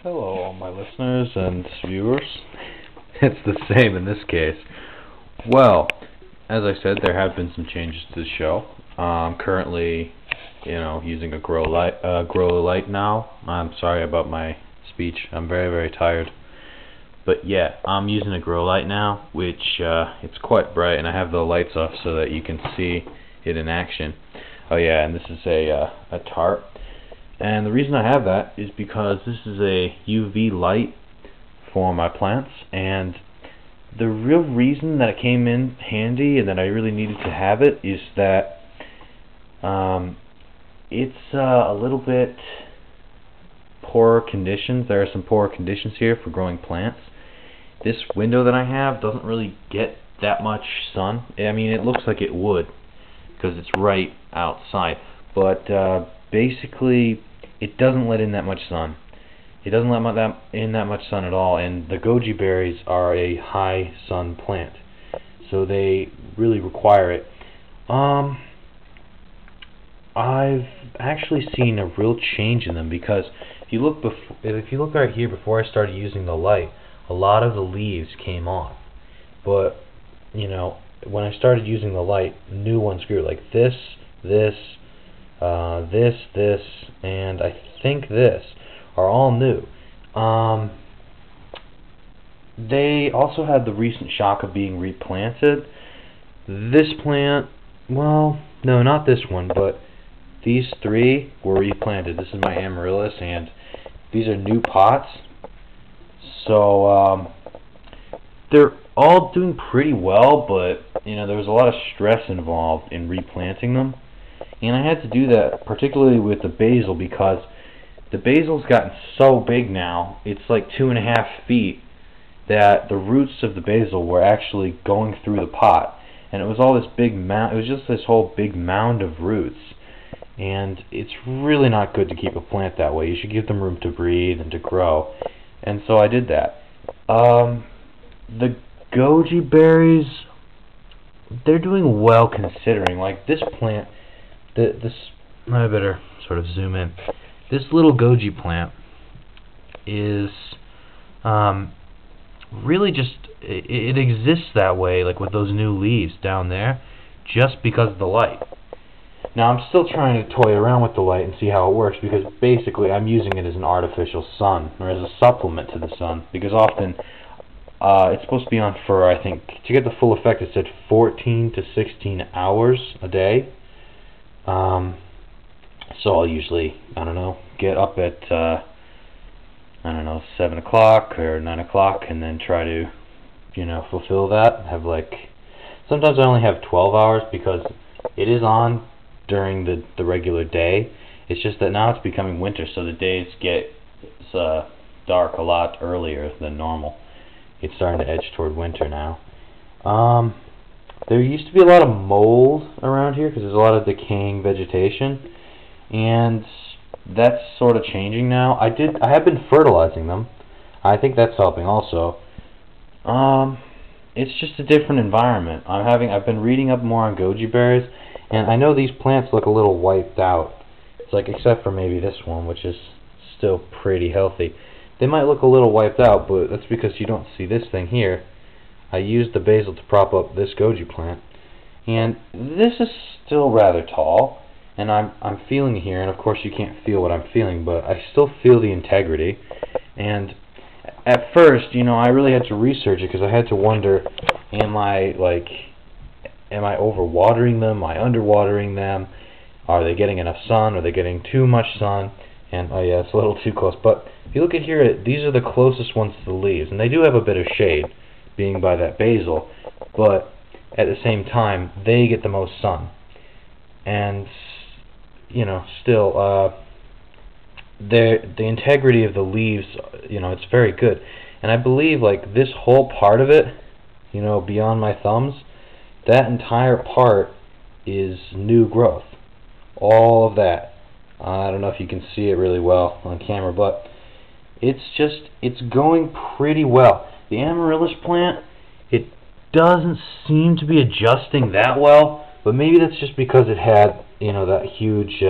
Hello, all my listeners and viewers. It's the same in this case. Well, as I said, there have been some changes to the show. I'm currently, using a grow light now. I'm sorry about my speech. I'm very, very tired. But yeah, I'm using a grow light now, which it's quite bright, and I have the lights off so that you can see it in action. Oh yeah, and this is a tarp. And the reason I have that is because this is a UV light for my plants, and the real reason that it came in handy and that I really needed to have it is that it's a little bit poorer conditions. There are some poorer conditions here for growing plants. This window that I have doesn't really get that much sun. I mean, it looks like it would because it's right outside, but basically it doesn't let in that much sun. It doesn't let in that much sun at all, and the goji berries are a high sun plant, so they really require it. I've actually seen a real change in them because if you look right here, before I started using the light, a lot of the leaves came off, but when I started using the light, new ones grew, like this, and I think this are all new. They also had the recent shock of being replanted. This plant, well, no, not this one, but these three were replanted. This is my amaryllis, and these are new pots. So they're all doing pretty well, but there was a lot of stress involved in replanting them. And I had to do that particularly with the basil because the basil's gotten so big now, it's like 2.5 feet, that the roots of the basil were actually going through the pot. And it was all this big mound, it was just this whole big mound of roots. And it's really not good to keep a plant that way. You should give them room to breathe and to grow. And so I did that. The goji berries, they're doing well considering. Like this plant, I better sort of zoom in. This little goji plant is really just, it exists that way, like with those new leaves down there, just because of the light. Now I'm still trying to toy around with the light and see how it works, because basically I'm using it as an artificial sun, or as a supplement to the sun, because often it's supposed to be on for, I think, to get the full effect, it said 14 to 16 hours a day. So I'll usually, get up at, 7 o'clock or 9 o'clock and then try to, fulfill that. Have sometimes I only have 12 hours because it is on during the regular day. It's just that now it's becoming winter, so the days get dark a lot earlier than normal. It's starting to edge toward winter now. There used to be a lot of mold around here because there's a lot of decaying vegetation, and that's sort of changing now. I have been fertilizing them. I think that's helping also. It's just a different environment. I've been reading up more on goji berries, and I know these plants look a little wiped out. It's like, except for maybe this one, which is still pretty healthy. They might look a little wiped out, but that's because you don't see this thing here. I used the basil to prop up this goji plant, and this is still rather tall, and I'm feeling here, and of course you can't feel what I'm feeling, but I still feel the integrity. And at first, I really had to research it because I had to wonder, am I overwatering them? Am I underwatering them? Are they getting enough sun? Are they getting too much sun? And oh yeah, it's a little too close. But if you look at here, these are the closest ones to the leaves, and they do have a bit of shade, being by that basil, but at the same time they get the most sun. And still the integrity of the leaves, it's very good. And I believe this whole part of it, beyond my thumbs, that entire part is new growth. All of that. I don't know if you can see it really well on camera, but it's going pretty well. The amaryllis plant, it doesn't seem to be adjusting that well, but maybe that's just because it had, that huge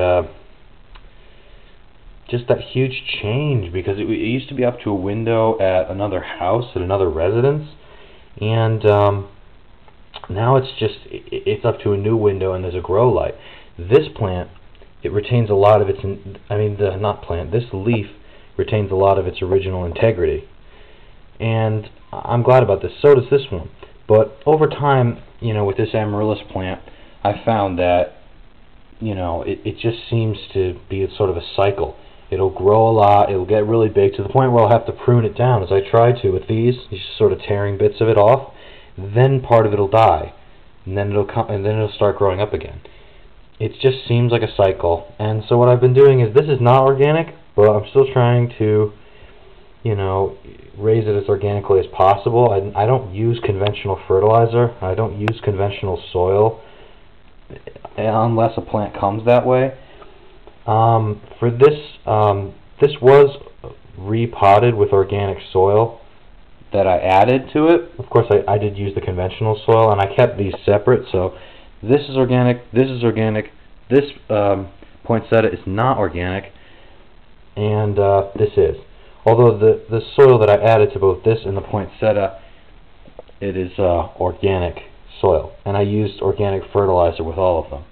just that huge change, because it used to be up to a window at another house, at another residence, and now it's up to a new window and there's a grow light. This plant, it retains a lot of its, this leaf retains a lot of its original integrity. And I'm glad about this. So does this one. But over time, with this amaryllis plant, I found that, it just seems to be sort of a cycle. It'll grow a lot, it'll get really big to the point where I'll have to prune it down, as I try to with these, just sort of tearing bits of it off. Then part of it'll die, and then it'll start growing up again. It just seems like a cycle. And so what I've been doing is, this is not organic, but I'm still trying to, raise it as organically as possible. I don't use conventional fertilizer. I don't use conventional soil unless a plant comes that way. For this, this was repotted with organic soil that I added to it. Of course, I did use the conventional soil, and I kept these separate. So this is organic, this is organic, this poinsettia is not organic, and this is. Although the soil that I added to both this and the poinsettia, it is organic soil, and I used organic fertilizer with all of them,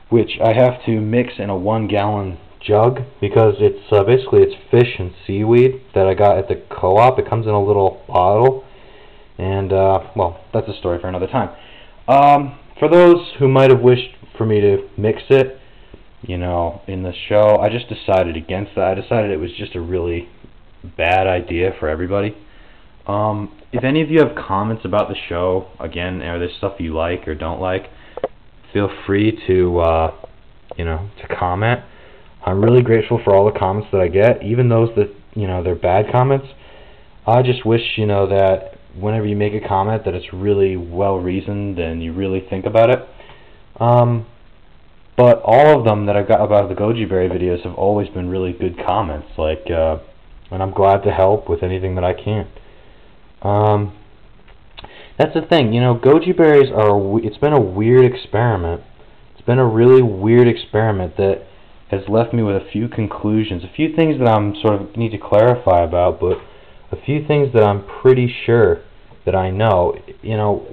which I have to mix in a 1-gallon jug, because it's basically it's fish and seaweed that I got at the co-op. It comes in a little bottle, and well, that's a story for another time. For those who might have wished for me to mix it, in the show, I just decided against that. I decided it was just a really bad idea for everybody. If any of you have comments about the show, again, or there's stuff you like or don't like, feel free to to comment. I'm really grateful for all the comments that I get, even those that they're bad comments. I just wish that whenever you make a comment, that it's really well reasoned and you really think about it. But all of them that I've got about the goji berry videos have always been really good comments, and I'm glad to help with anything that I can. That's the thing, goji berries it's been a weird experiment. It's been a really weird experiment that has left me with a few conclusions, a few things that I'm sort of need to clarify about, but a few things that I'm pretty sure that I know.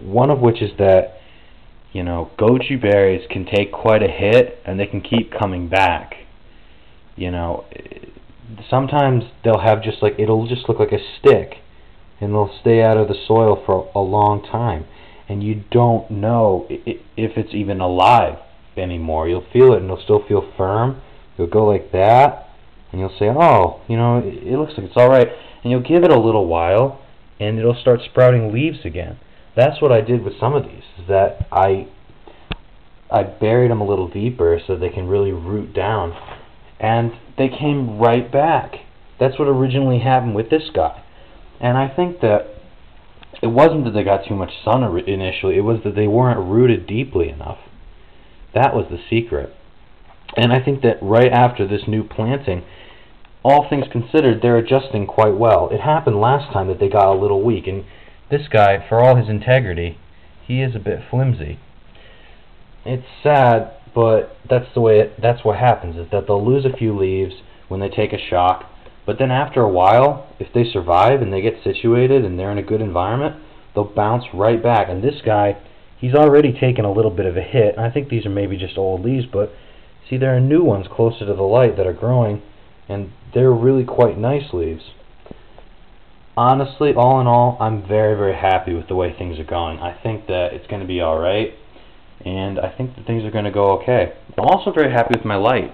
One of which is that, goji berries can take quite a hit and they can keep coming back. Sometimes they'll have it'll just look like a stick, and they'll stay out of the soil for a long time, and you don't know if it's even alive anymore. You'll feel it and it'll still feel firm. You'll go like that, and you'll say, oh, it looks like it's alright, and you'll give it a little while, and it'll start sprouting leaves again. That's what I did with some of these, is that I buried them a little deeper so they can really root down, and they came right back. That's what originally happened with this guy. And I think that it wasn't that they got too much sun initially, it was that they weren't rooted deeply enough. That was the secret. And I think that right after this new planting, all things considered, they're adjusting quite well. It happened last time that they got a little weak, and this guy, for all his integrity, he is a bit flimsy. It's sad, but that's what happens, is that they'll lose a few leaves when they take a shock, but then after a while, if they survive and they get situated and they're in a good environment, they'll bounce right back. And this guy, he's already taken a little bit of a hit, and I think these are maybe just old leaves, but see, there are new ones closer to the light that are growing, and they're really quite nice leaves. Honestly, all in all, I'm very, very happy with the way things are going. I think that it's going to be alright, and I think that things are going to go okay. I'm also very happy with my light.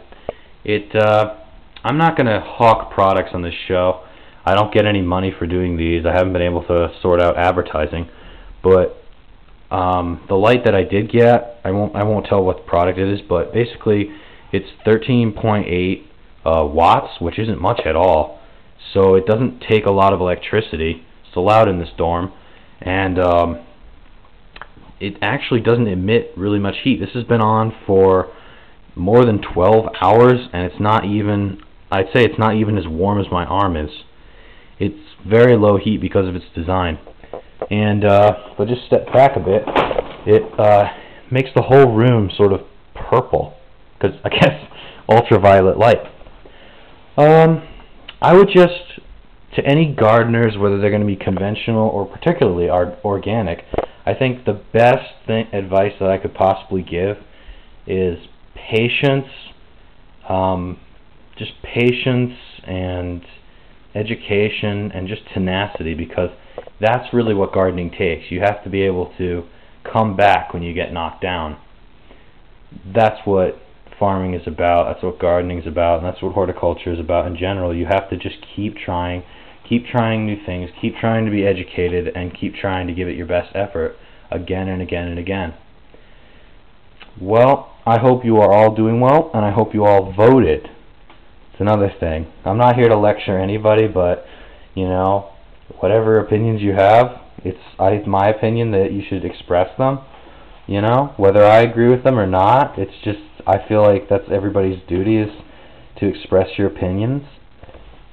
I'm not going to hawk products on this show. I don't get any money for doing these. I haven't been able to sort out advertising, but the light that I did get, I won't tell what the product it is, but basically it's 13.8 watts, which isn't much at all. So it doesn't take a lot of electricity. It's allowed in this dorm, and it actually doesn't emit really much heat. This has been on for more than 12 hours, and it's not even, I'd say it's not even as warm as my arm is. It's very low heat because of its design. And if I just step back a bit, it makes the whole room sort of purple, because I guess ultraviolet light. Um, I would just, to any gardeners, whether they're going to be conventional or particularly organic, I think the best advice that I could possibly give is patience, just patience and education and just tenacity, because that's really what gardening takes. You have to be able to come back when you get knocked down. That's what farming is about, that's what gardening is about, and that's what horticulture is about in general. You have to just keep trying new things, keep trying to be educated, and keep trying to give it your best effort again and again and again. Well, I hope you are all doing well, and I hope you all voted. It's another thing. I'm not here to lecture anybody, but, you know, whatever opinions you have, it's my opinion that you should express them. You know, whether I agree with them or not, it's just, I feel like that's everybody's duty, is to express your opinions.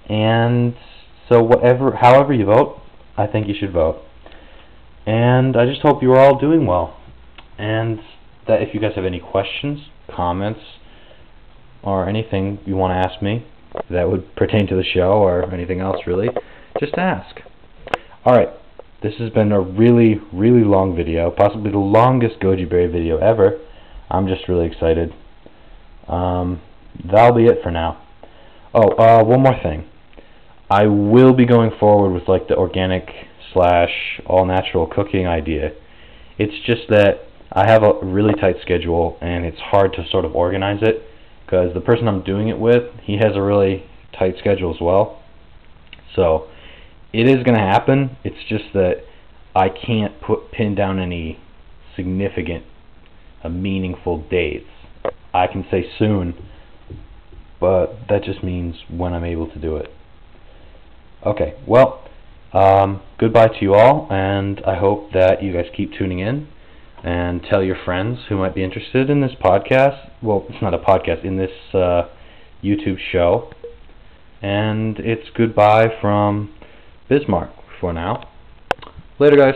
And so however you vote, I think you should vote. And I just hope you are all doing well. And that if you guys have any questions, comments, or anything you want to ask me that would pertain to the show or anything else really, just ask. Alright, this has been a really, really long video, possibly the longest goji berry video ever. I'm just really excited. That'll be it for now. Oh, one more thing. I will be going forward with like the organic / all natural cooking idea. It's just that I have a really tight schedule and it's hard to sort of organize it, because the person I'm doing it with, he has a really tight schedule as well. So it is going to happen. It's just that I can't pin down any significant, meaningful dates. I can say soon, but that just means when I'm able to do it. Okay, well, goodbye to you all, and I hope that you guys keep tuning in and tell your friends who might be interested in this podcast. Well, it's not a podcast, in this YouTube show. And it's goodbye from Bismarck for now. Later, guys.